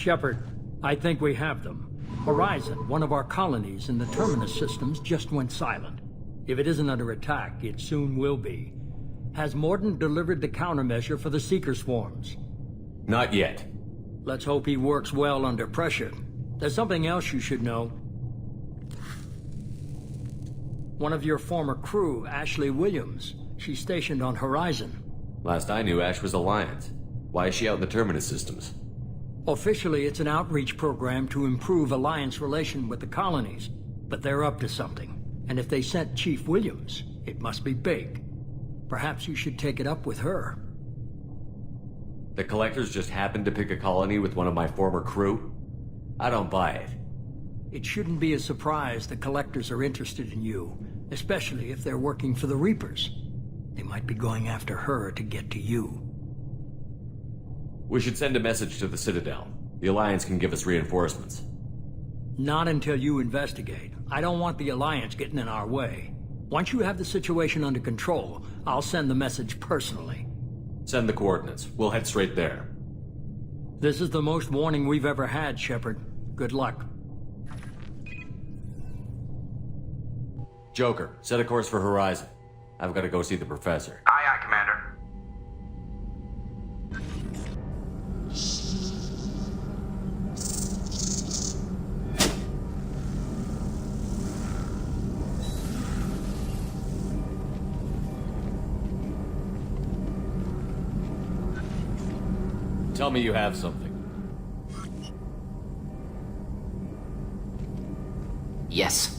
Shepard, I think we have them. Horizon, one of our colonies in the Terminus systems, just went silent. If it isn't under attack, it soon will be. Has Mordin delivered the countermeasure for the Seeker swarms? Not yet. Let's hope he works well under pressure. There's something else you should know. One of your former crew, Ashley Williams, she's stationed on Horizon. Last I knew, Ash was Alliance. Why is she out in the Terminus systems? Officially, it's an outreach program to improve Alliance relation with the colonies. But they're up to something. And if they sent Chief Williams, it must be big. Perhaps you should take it up with her. The Collectors just happened to pick a colony with one of my former crew? I don't buy it. It shouldn't be a surprise the Collectors are interested in you, especially if they're working for the Reapers. They might be going after her to get to you. We should send a message to the Citadel. The Alliance can give us reinforcements. Not until you investigate. I don't want the Alliance getting in our way. Once you have the situation under control, I'll send the message personally. Send the coordinates. We'll head straight there. This is the most warning we've ever had, Shepard. Good luck. Joker, set a course for Horizon. I've got to go see the Professor. Aye, aye, Commander. Tell me you have something. Yes.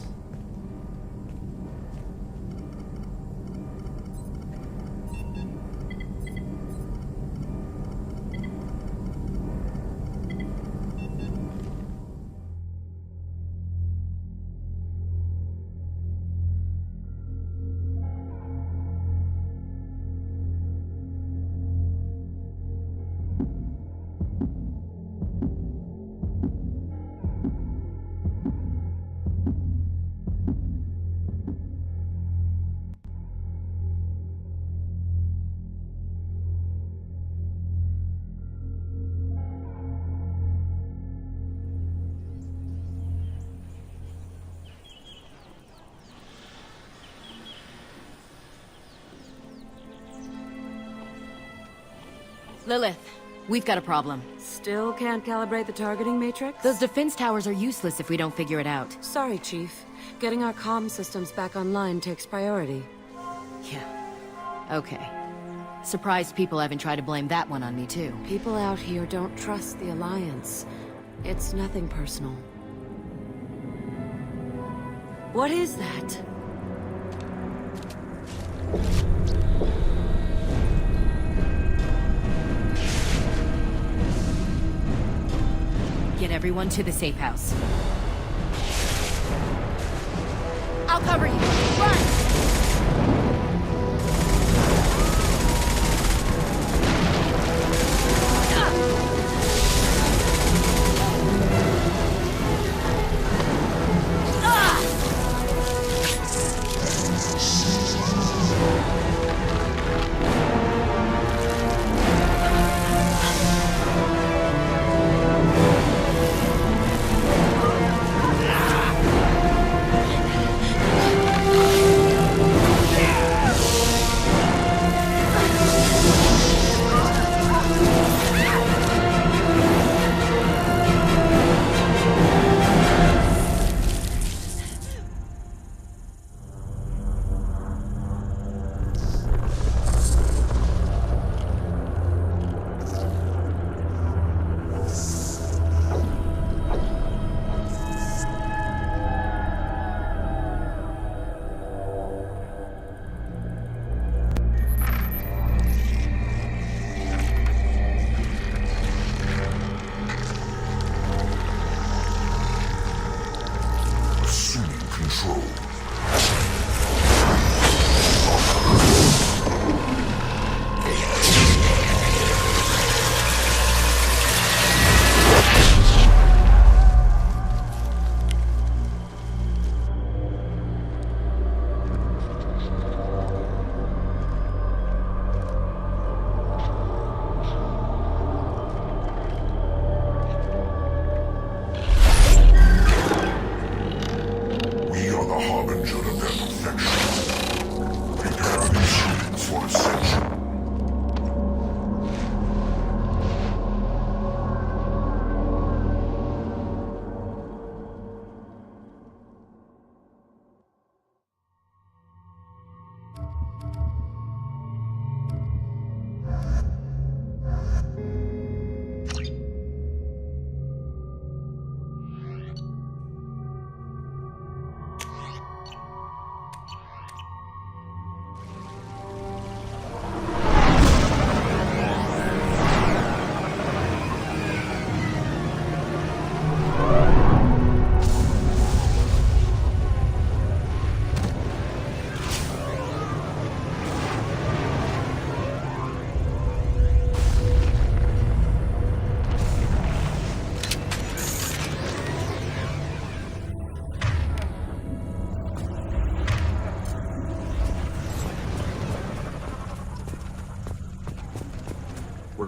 Lilith, we've got a problem. Still can't calibrate the targeting matrix? Those defense towers are useless if we don't figure it out. Sorry, Chief. Getting our comm systems back online takes priority. Yeah. Okay. Surprised people haven't tried to blame that one on me, too. People out here don't trust the Alliance. It's nothing personal. What is that? Get everyone to the safe house. I'll cover you. Run!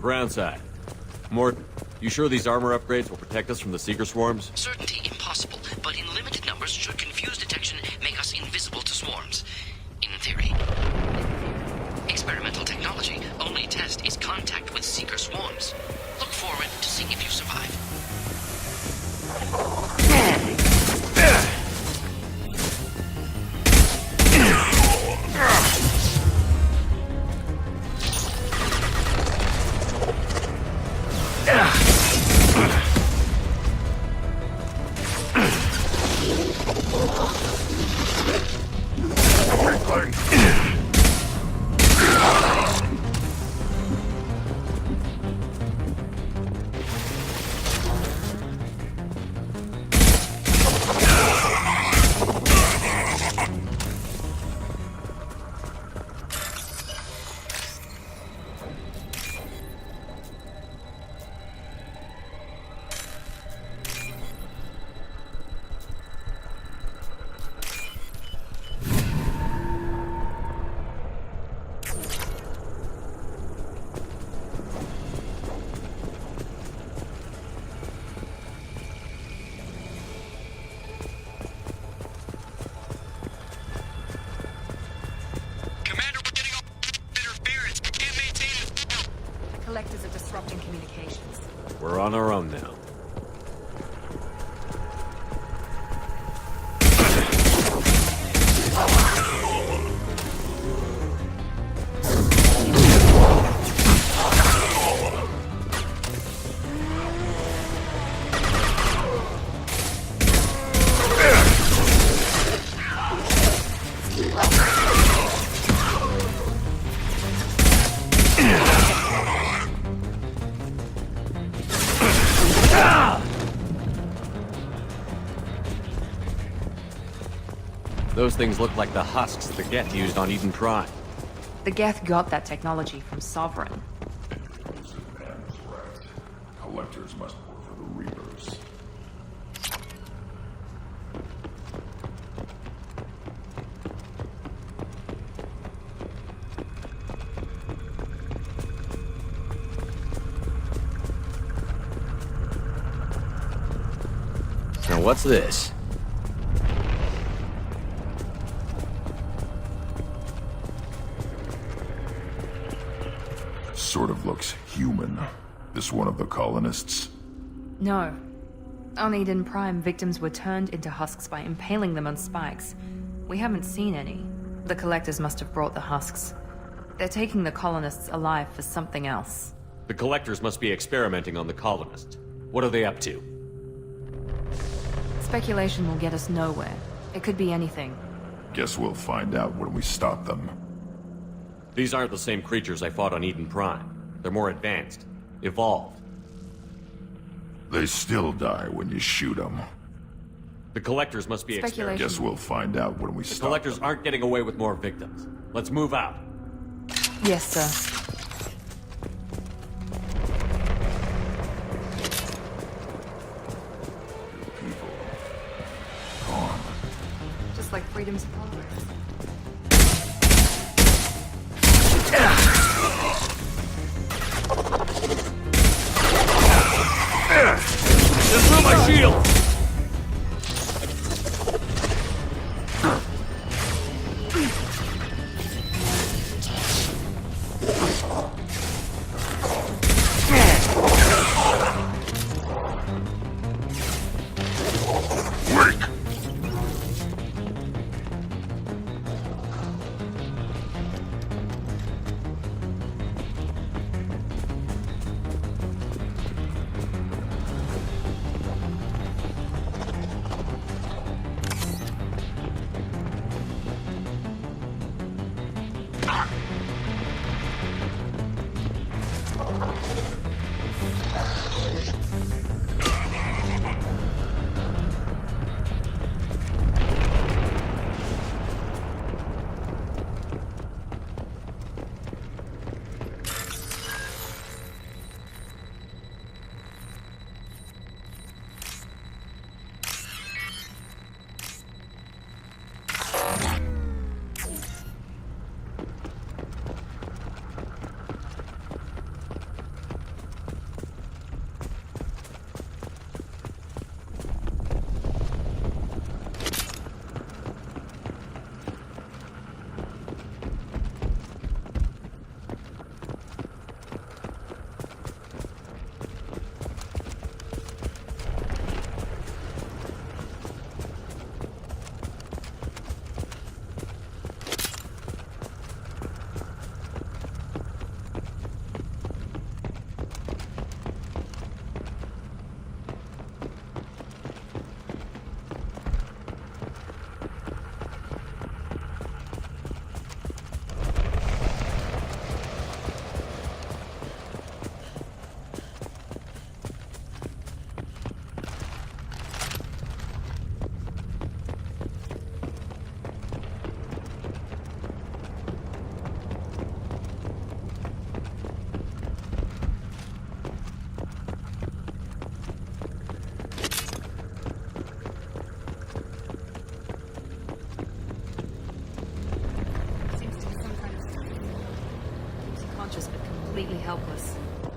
ground side. Mort, you sure these armor upgrades will protect us from the Seeker swarms? Certainty impossible, but in limited numbers should confuse detection make us invisible to swarms. In theory. Experimental technology. Only test is contact with Seeker swarms. Look forward to seeing if you survive. Commander, we're getting all interference. We can't maintain it. Collectors are disrupting communications. We're on our own now. Those things look like the husks the Geth used on Eden Prime. The Geth got that technology from Sovereign. Collectors must work for the Reapers. Now what's this? Sort of looks human. This one of the colonists? No. On Eden Prime, victims were turned into husks by impaling them on spikes. We haven't seen any. The Collectors must have brought the husks. They're taking the colonists alive for something else. The Collectors must be experimenting on the colonists. What are they up to? Speculation will get us nowhere. It could be anything. Guess we'll find out when we stop them. These aren't the same creatures I fought on Eden Prime. They're more advanced. Evolved. They still die when you shoot them. The Collectors must be experimenting. Guess we'll find out when we The stop Collectors them. aren't getting away with more victims. Let's move out. Yes, sir. People. Gone. Just like Freedom's progress. Just throw my shield!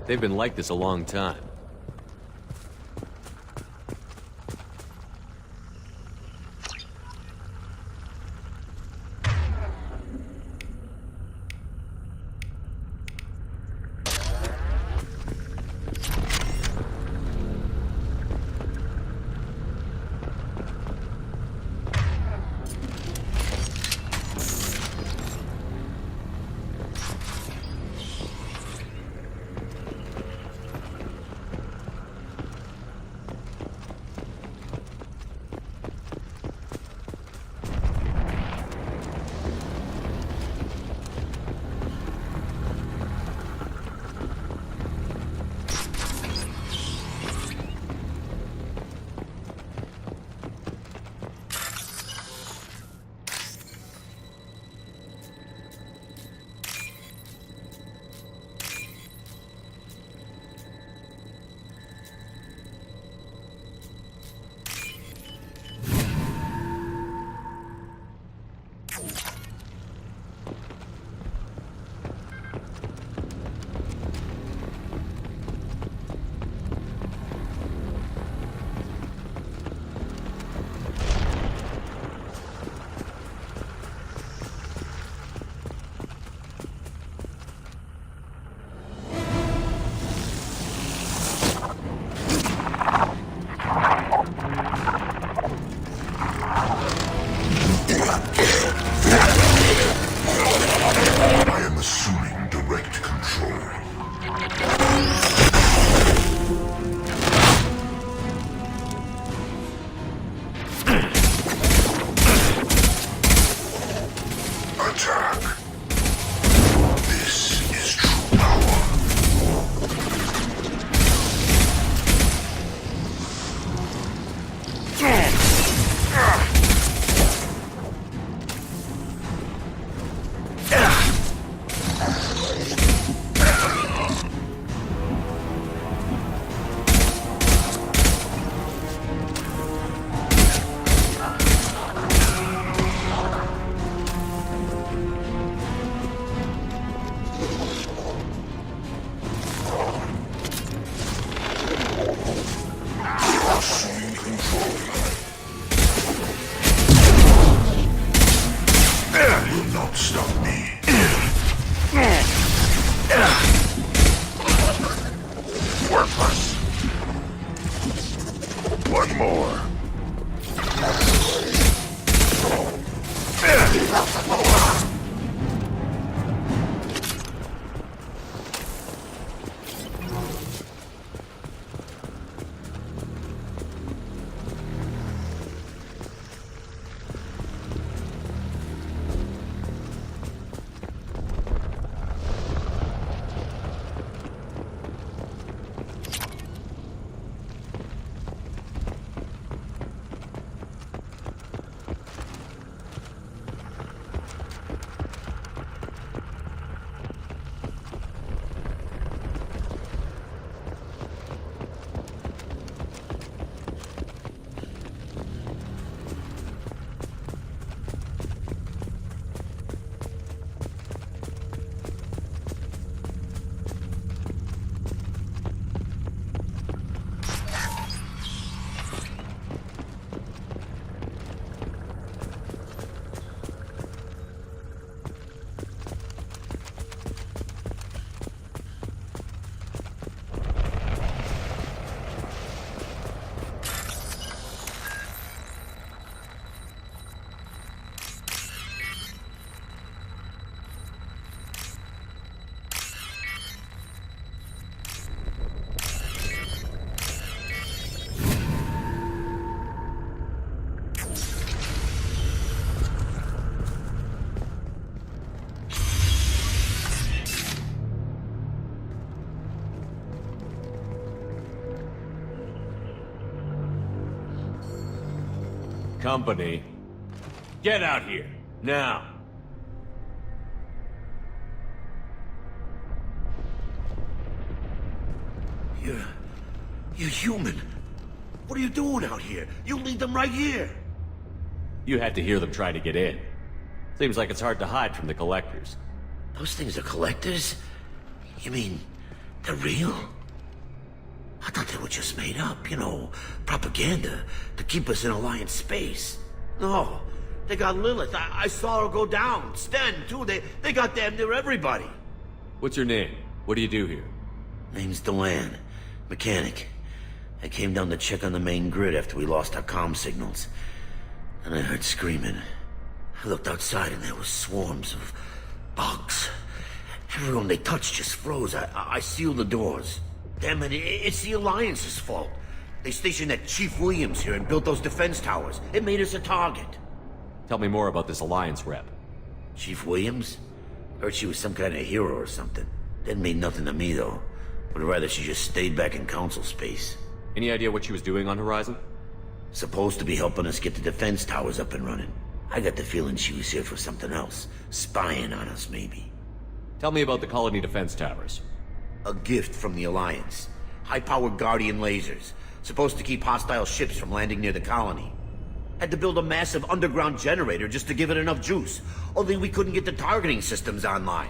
They've been like this a long time. I am assuming direct control. Attack. This is true power. Assuming control. Will not stop me. Worthless. One more. Company. Get out here. Now. You're human. What are you doing out here? You lead them right here. You had to hear them try to get in. Seems like it's hard to hide from the collectors. Those things are collectors? You mean They're real? I thought they were just made up, propaganda to keep us in Alliance space. No, they got Lilith. I saw her go down. Sten, too. They got damn near everybody. What's your name? What do you do here? Name's Delan. Mechanic. I came down to check on the main grid after we lost our comm signals. And I heard screaming. I looked outside and there were swarms of bugs. Everyone they touched just froze. I sealed the doors. Damn it, it's the Alliance's fault. They stationed that Chief Williams here and built those defense towers. It made us a target. Tell me more about this Alliance rep. Chief Williams? Heard she was some kind of hero or something. Didn't mean nothing to me, though. Would rather she just stayed back in Council space. Any idea what she was doing on Horizon? Supposed to be helping us get the defense towers up and running. I got the feeling she was here for something else. Spying on us, maybe. Tell me about the Colony defense towers. A gift from the Alliance. High-powered Guardian lasers. Supposed to keep hostile ships from landing near the colony. Had to build a massive underground generator just to give it enough juice. Only we couldn't get the targeting systems online.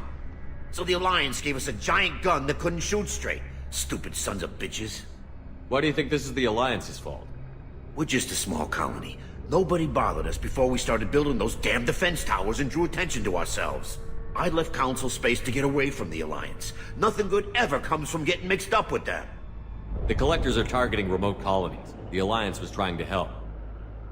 So the Alliance gave us a giant gun that couldn't shoot straight. Stupid sons of bitches. Why do you think this is the Alliance's fault? We're just a small colony. Nobody bothered us before we started building those damn defense towers and drew attention to ourselves. I left Council space to get away from the Alliance. Nothing good ever comes from getting mixed up with them. The Collectors are targeting remote colonies. The Alliance was trying to help.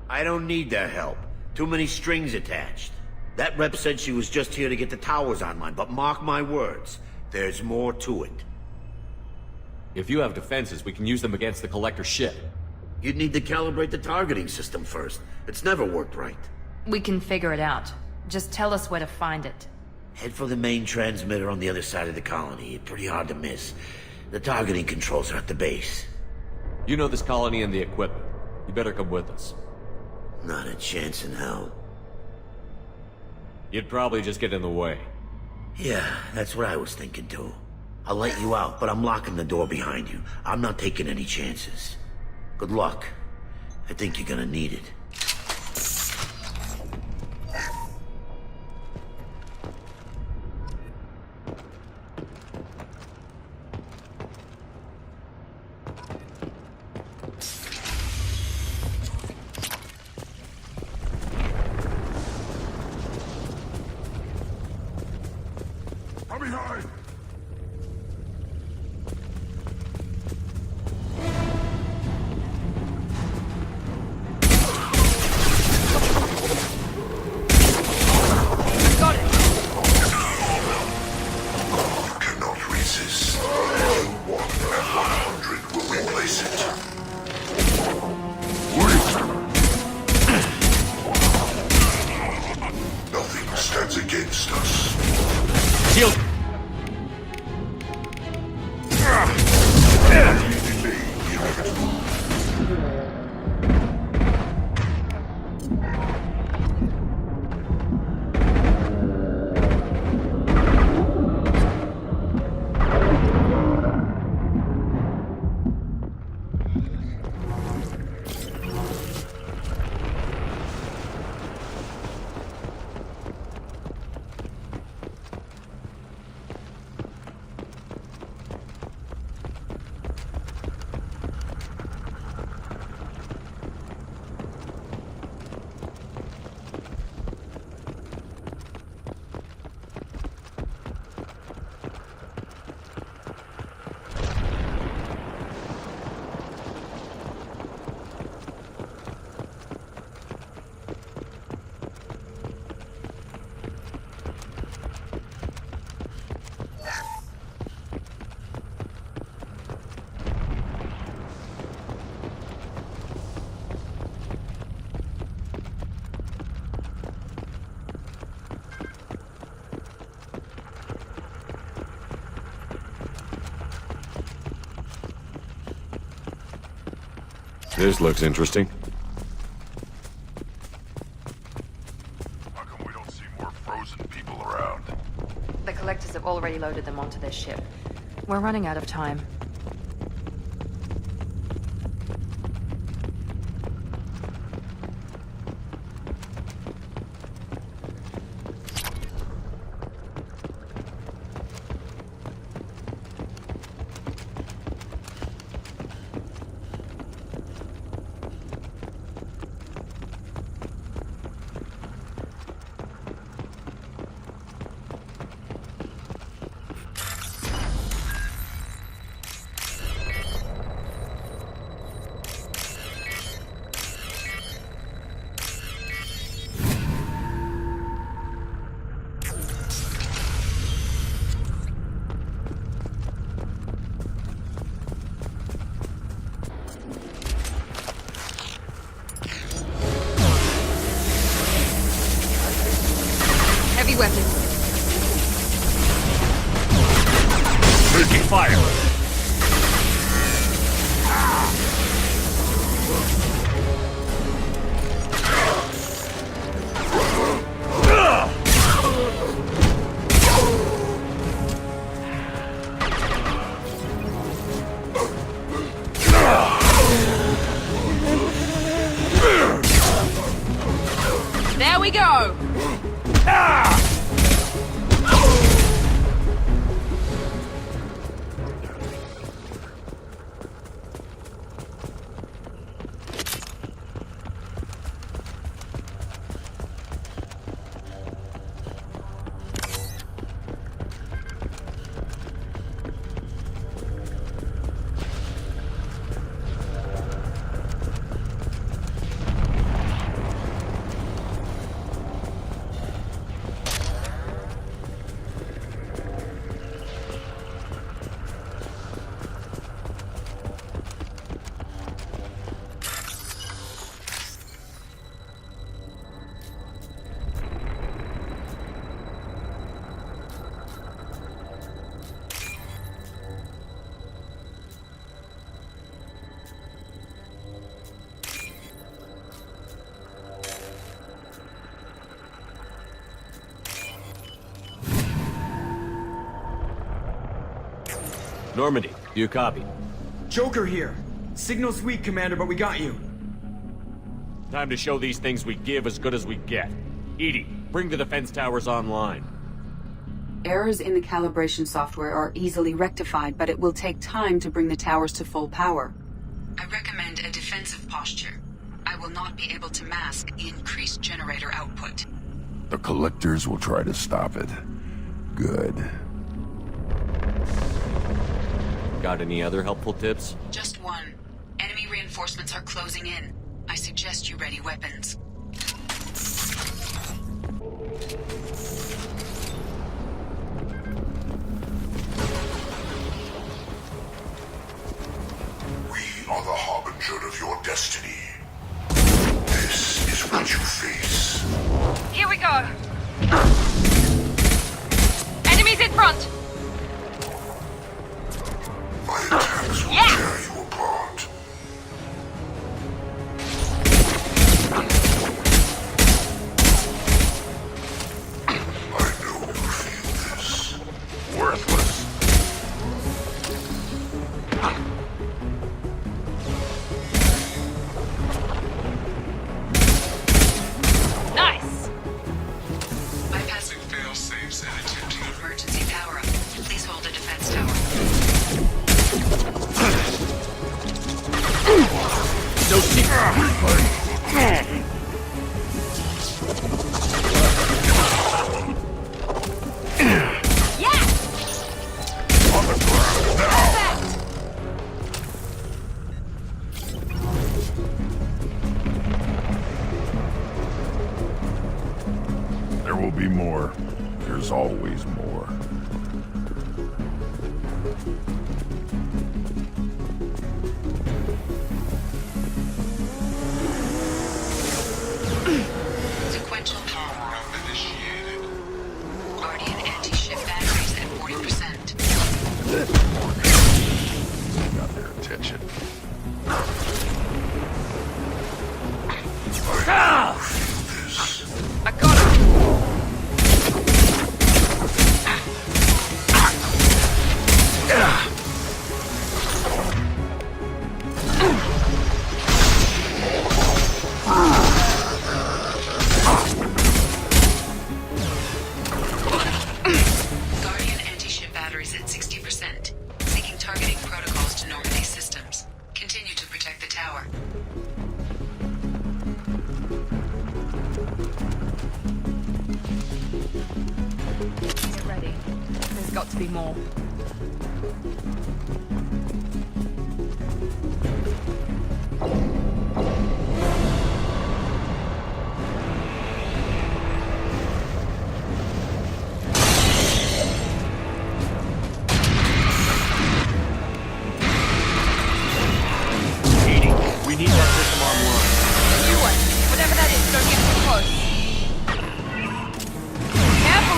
I don't need their help. Too many strings attached. That rep said she was just here to get the towers online, but mark my words, there's more to it. If you have defenses, we can use them against the Collector ship. You'd need to calibrate the targeting system first. It's never worked right. We can figure it out. Just tell us where to find it. Head for the main transmitter on the other side of the colony. Pretty hard to miss. The targeting controls are at the base. You know this colony and the equipment. You better come with us. Not a chance in hell. You'd probably just get in the way. Yeah, that's what I was thinking too. I'll let you out, but I'm locking the door behind you. I'm not taking any chances. Good luck. I think you're gonna need it. From behind! This looks interesting. How come we don't see more frozen people around? The Collectors have already loaded them onto their ship. We're running out of time. Heavy weapons. Taking fire! There we go! Normandy, do you copy? Joker here. Signal's weak, Commander, but we got you. Time to show these things we give as good as we get. Edie, bring the defense towers online. Errors in the calibration software are easily rectified, but it will take time to bring the towers to full power. I recommend a defensive posture. I will not be able to mask the increased generator output. The Collectors will try to stop it. Good. Got any other helpful tips? Just one. Enemy reinforcements are closing in. I suggest you ready weapons. We are the harbinger of your destiny. This is what you face. Here we go! Enemies in front! My attacks will tear you apart. I know you feel this. Worthless. Nice! Bypassing fail-safes and attempting emergency power-up. Please hold a defense tower. No secret. On the ground now! There will be more. There's always more. Sequential power-up initiated. Guardian anti-ship batteries at 40%. Got their attention. I got him! Guardian anti-ship batteries at 60%. Syncing targeting protocols to Normandy systems. Continue to protect the tower. Get ready. There's got to be more. Edie, we need that system online. New one. Whatever that is, don't get too close. Careful!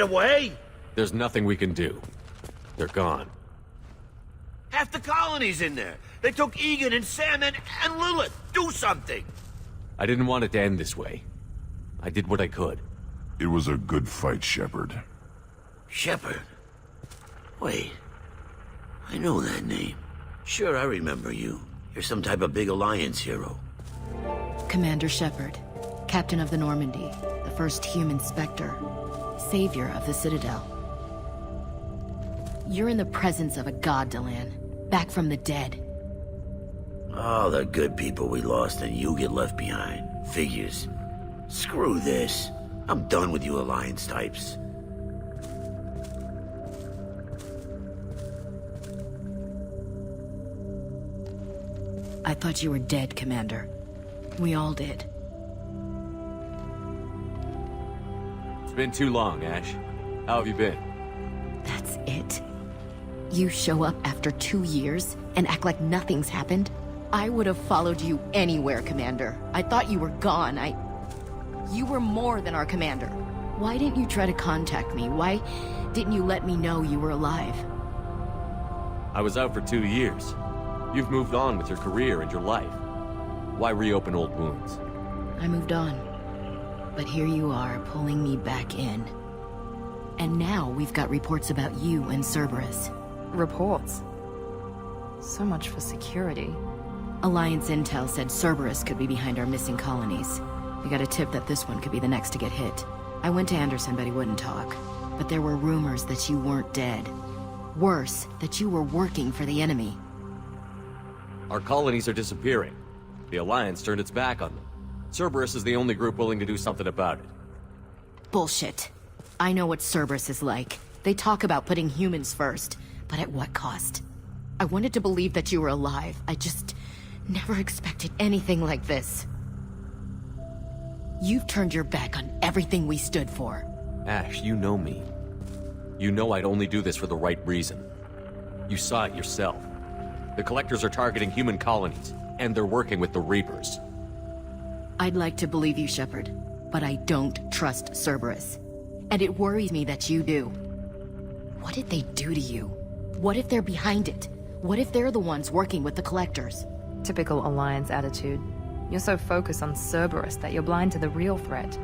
away? There's nothing we can do. They're gone. Half the colony's in there. They took Egan and Sam and Lilith. Do something! I didn't want it to end this way. I did what I could. It was a good fight, Shepard. Shepard? Wait. I know that name. Sure, I remember you. You're some type of big Alliance hero. Commander Shepard, Captain of the Normandy, the first human Spectre, savior of the Citadel. You're in the presence of a god, Delan, back from the dead. All the good people we lost and you get left behind. Figures. Screw this. I'm done with you Alliance types. I thought you were dead, Commander. We all did. It's been too long, Ash. How have you been? That's it? You show up after 2 years and act like nothing's happened? I would have followed you anywhere, Commander. I thought you were gone. You were more than our commander. Why didn't you try to contact me? Why didn't you let me know you were alive? I was out for 2 years. You've moved on with your career and your life. Why reopen old wounds? I moved on. But here you are, pulling me back in. And now we've got reports about you and Cerberus. Reports? So much for security. Alliance intel said Cerberus could be behind our missing colonies. We got a tip that this one could be the next to get hit. I went to Anderson, but he wouldn't talk. But there were rumors that you weren't dead. Worse, that you were working for the enemy. Our colonies are disappearing. The Alliance turned its back on them. Cerberus is the only group willing to do something about it. Bullshit. I know what Cerberus is like. They talk about putting humans first, but at what cost? I wanted to believe that you were alive. I just never expected anything like this. You've turned your back on everything we stood for. Ash, you know me. You know I'd only do this for the right reason. You saw it yourself. The Collectors are targeting human colonies, and they're working with the Reapers. I'd like to believe you, Shepard, but I don't trust Cerberus. And it worries me that you do. What did they do to you? What if they're behind it? What if they're the ones working with the Collectors? Typical Alliance attitude. You're so focused on Cerberus that you're blind to the real threat.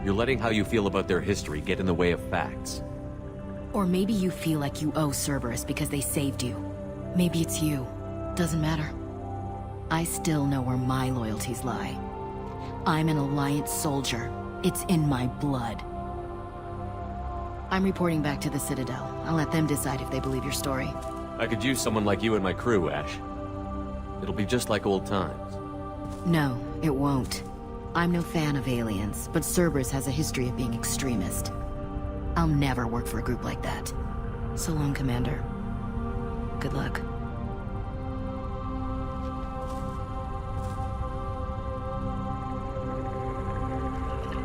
You're letting how you feel about their history get in the way of facts. Or maybe you feel like you owe Cerberus because they saved you. Maybe it's you. Doesn't matter. I still know where my loyalties lie. I'm an Alliance soldier. It's in my blood. I'm reporting back to the Citadel. I'll let them decide if they believe your story. I could use someone like you in my crew, Ash. It'll be just like old times. No, it won't. I'm no fan of aliens, but Cerberus has a history of being extremist. I'll never work for a group like that. So long, Commander. Good luck.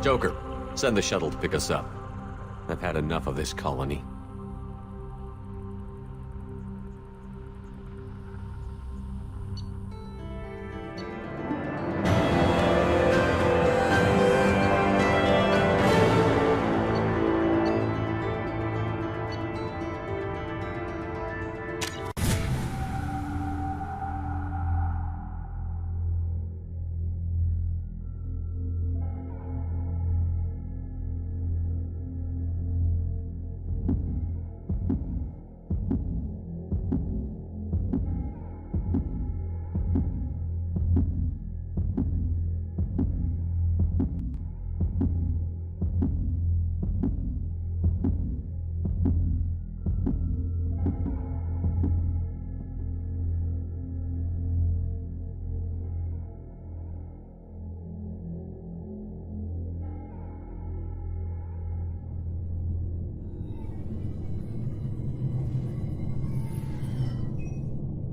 Joker, send the shuttle to pick us up. I've had enough of this colony.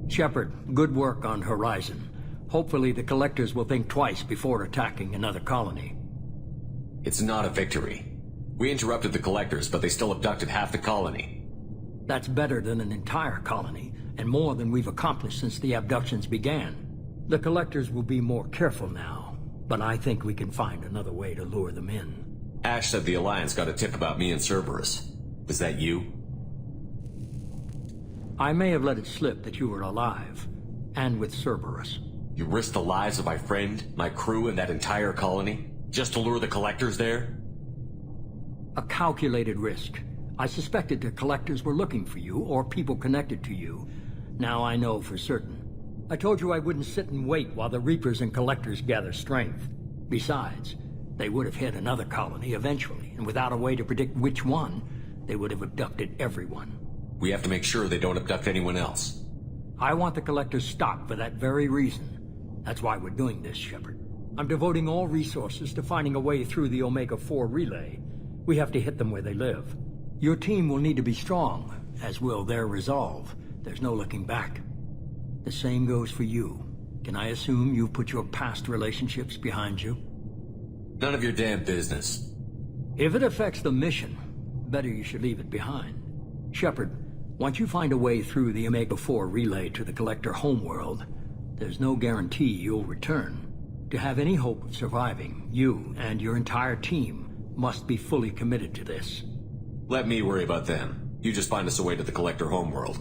Shepard, good work on Horizon. Hopefully the Collectors will think twice before attacking another colony. It's not a victory. We interrupted the Collectors, but they still abducted half the colony. That's better than an entire colony, and more than we've accomplished since the abductions began. The Collectors will be more careful now, but I think we can find another way to lure them in. Ash said the Alliance got a tip about me and Cerberus. Was that you? I may have let it slip that you were alive, and with Cerberus. You risked the lives of my friend, my crew, and that entire colony? Just to lure the Collectors there? A calculated risk. I suspected the Collectors were looking for you, or people connected to you. Now I know for certain. I told you I wouldn't sit and wait while the Reapers and Collectors gather strength. Besides, they would have hit another colony eventually, and without a way to predict which one, they would have abducted everyone. We have to make sure they don't abduct anyone else. I want the Collectors stopped for that very reason. That's why we're doing this, Shepard. I'm devoting all resources to finding a way through the Omega-4 relay. We have to hit them where they live. Your team will need to be strong, as will their resolve. There's no looking back. The same goes for you. Can I assume you've put your past relationships behind you? None of your damn business. If it affects the mission, better you should leave it behind. Shepard, once you find a way through the Omega-4 relay to the Collector homeworld, there's no guarantee you'll return. To have any hope of surviving, you and your entire team must be fully committed to this. Let me worry about them. You just find us a way to the Collector homeworld.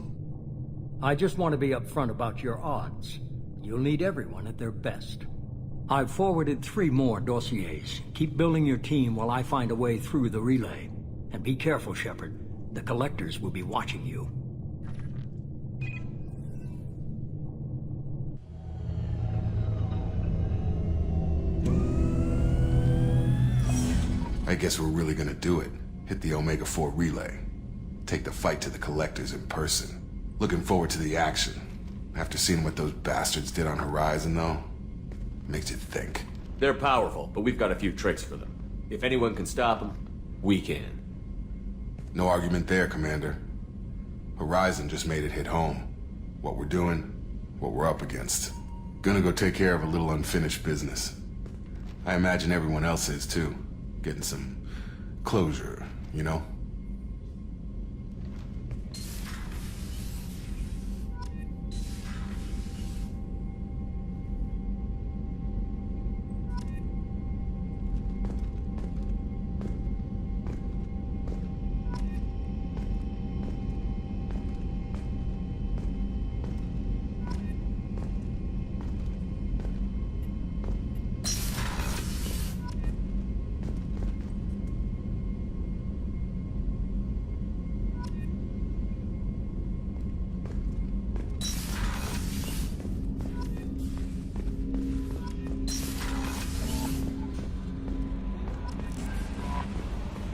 I just want to be upfront about your odds. You'll need everyone at their best. I've forwarded 3 more dossiers. Keep building your team while I find a way through the relay. And be careful, Shepard. The Collectors will be watching you. I guess we're really gonna do it. Hit the Omega-4 relay. Take the fight to the Collectors in person. Looking forward to the action. After seeing what those bastards did on Horizon, though, makes you think. They're powerful, but we've got a few tricks for them. If anyone can stop them, we can. No argument there, Commander. Horizon just made it hit home. What we're doing, what we're up against. Gonna go take care of a little unfinished business. I imagine everyone else is, too. Getting some closure, you know?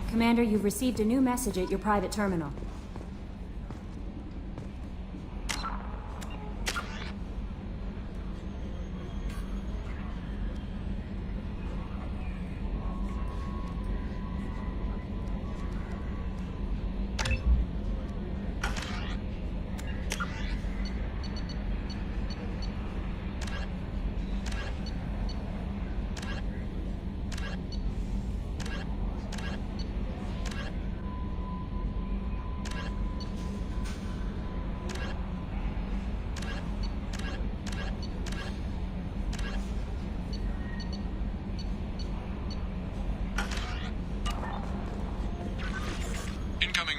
Commander, you've received a new message at your private terminal.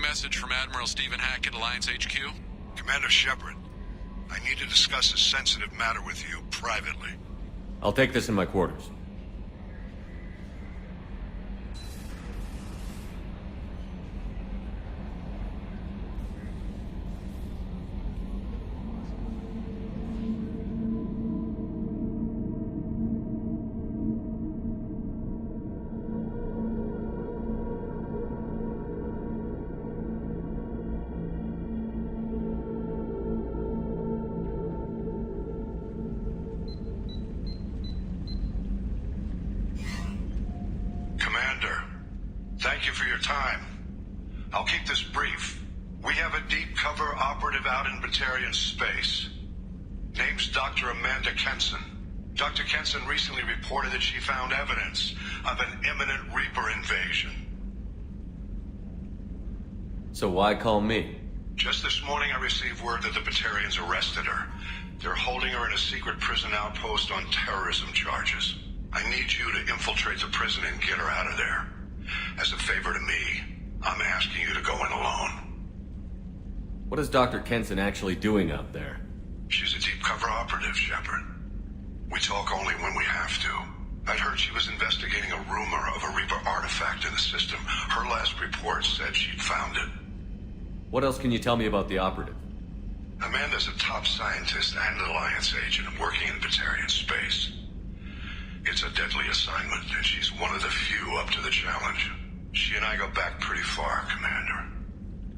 Message from Admiral Stephen Hackett, Alliance HQ. Commander Shepard, I need to discuss a sensitive matter with you privately. I'll take this in my quarters. Thank you for your time. I'll keep this brief. We have a deep cover operative out in Batarian space. Name's Dr. Amanda Kenson. Dr. Kenson recently reported that she found evidence of an imminent Reaper invasion. So why call me? Just this morning I received word that the Batarians arrested her. They're holding her in a secret prison outpost on terrorism charges. I need you to infiltrate the prison and get her out of there. As a favor to me, I'm asking you to go in alone. What is Dr. Kenson actually doing out there? She's a deep cover operative, Shepard. We talk only when we have to. I'd heard she was investigating a rumor of a Reaper artifact in the system. Her last report said she'd found it. What else can you tell me about the operative? Amanda's a top scientist and Alliance agent working in Batarian space. It's a deadly assignment, and she's one of the few up to the challenge. She and I go back pretty far, Commander.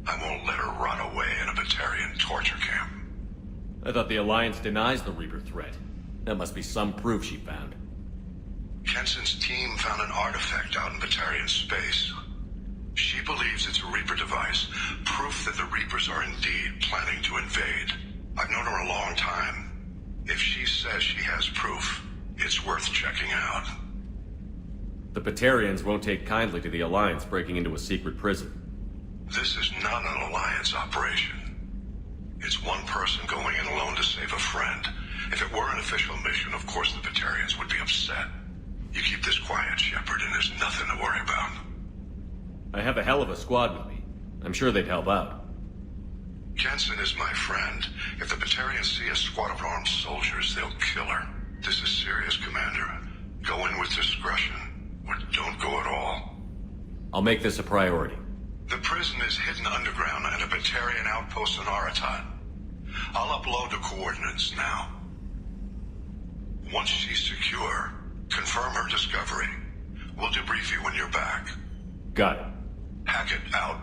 I won't let her run away in a Batarian torture camp. I thought the Alliance denies the Reaper threat. That must be some proof she found. Kenson's team found an artifact out in Batarian space. She believes it's a Reaper device, proof that the Reapers are indeed planning to invade. I've known her a long time. If she says she has proof, it's worth checking out. The Batarians won't take kindly to the Alliance breaking into a secret prison. This is not an Alliance operation. It's one person going in alone to save a friend. If it were an official mission, of course the Batarians would be upset. You keep this quiet, Shepard, and there's nothing to worry about. I have a hell of a squad with me. I'm sure they'd help out. Kenson is my friend. If the Batarians see a squad of armed soldiers, they'll kill her. This is serious, Commander. Go in with discretion, or don't go at all. I'll make this a priority. The prison is hidden underground at a Batarian outpost in Aratat. I'll upload the coordinates now. Once she's secure, confirm her discovery. We'll debrief you when you're back. Got it. Hackett out.